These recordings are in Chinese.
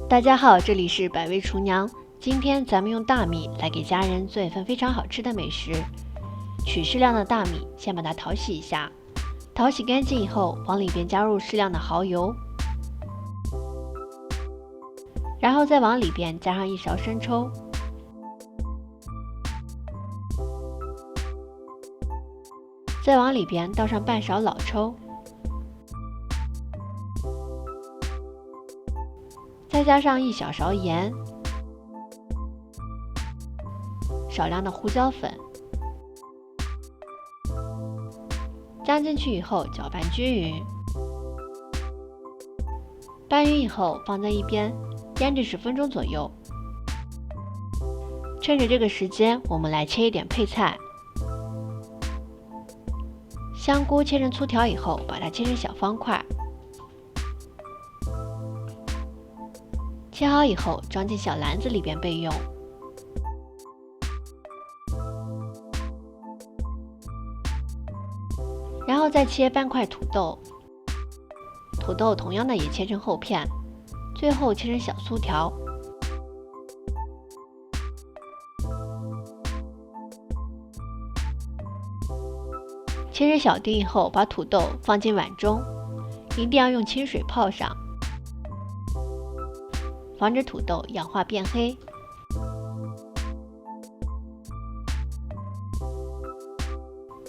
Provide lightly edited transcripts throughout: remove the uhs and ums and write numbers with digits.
大家好，这里是百味厨娘。今天咱们用大米来给家人做一份非常好吃的美食。取适量的大米，先把它淘洗一下。淘洗干净以后，往里边加入适量的蚝油，然后再往里边加上1勺生抽，再往里边倒上半勺老抽，再加上1小勺盐，少量的胡椒粉，加进去以后搅拌均匀。拌匀以后放在一边腌制10分钟左右。趁着这个时间，我们来切一点配菜。香菇切成粗条以后，把它切成小方块。切好以后，装进小篮子里边备用。然后再切半块土豆，土豆同样的也切成厚片，最后切成小粗条。切成小丁以后，把土豆放进碗中，一定要用清水泡上，防止土豆氧化变黑。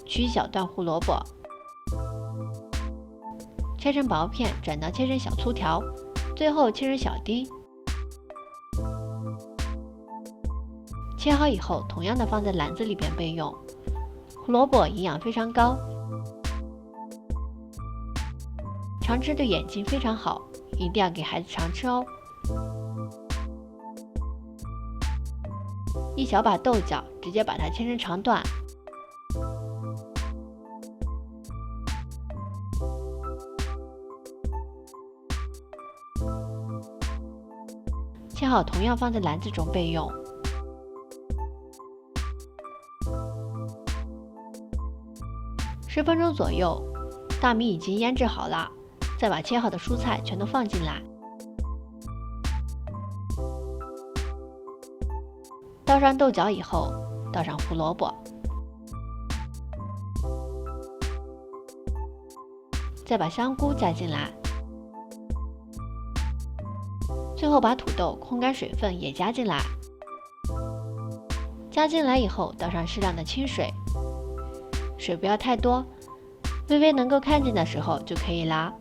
取一小段胡萝卜，切成薄片，转到切成小粗条，最后切成小丁。切好以后，同样的放在篮子里边备用。胡萝卜营养非常高，常吃对眼睛非常好，一定要给孩子常吃哦。一小把豆角，直接把它切成长段。切好，同样放在篮子中备用。10分钟左右，大米已经腌制好了，再把切好的蔬菜全都放进来，倒上豆角以后，倒上胡萝卜，再把香菇加进来，最后把土豆控干水分也加进来。加进来以后，倒上适量的清水，水不要太多，微微能够看见的时候就可以啦。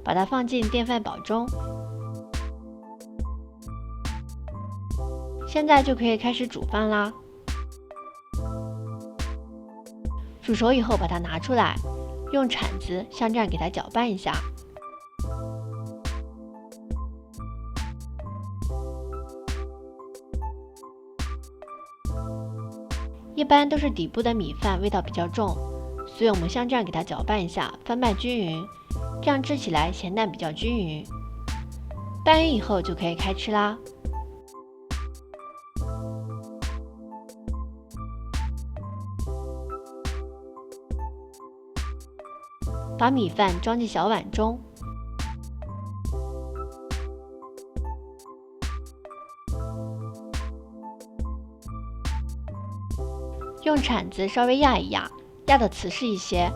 把它放进电饭煲中。现在就可以开始煮饭啦。煮熟以后把它拿出来，用铲子像这样给它搅拌一下。一般都是底部的米饭味道比较重，所以我们像这样给它搅拌一下，翻拌均匀，这样吃起来咸淡比较均匀。拌匀以后就可以开吃啦。把米饭装进小碗中，用铲子稍微压一压，压得瓷实一些，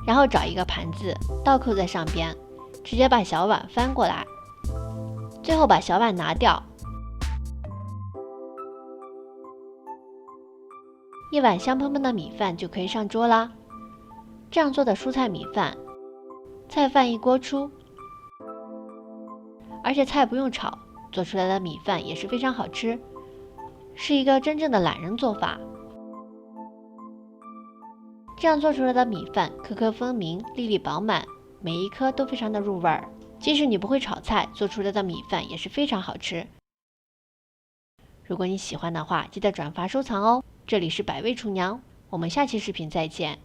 然后找一个盘子倒扣在上边，直接把小碗翻过来，最后把小碗拿掉，一碗香喷喷的米饭就可以上桌啦。这样做的蔬菜米饭，菜饭一锅出，而且菜不用炒，做出来的米饭也是非常好吃，是一个真正的懒人做法。这样做出来的米饭颗颗分明，粒粒饱满，每一颗都非常的入味儿。即使你不会炒菜，做出来的米饭也是非常好吃。如果你喜欢的话，记得转发收藏哦。这里是百味厨娘，我们下期视频再见。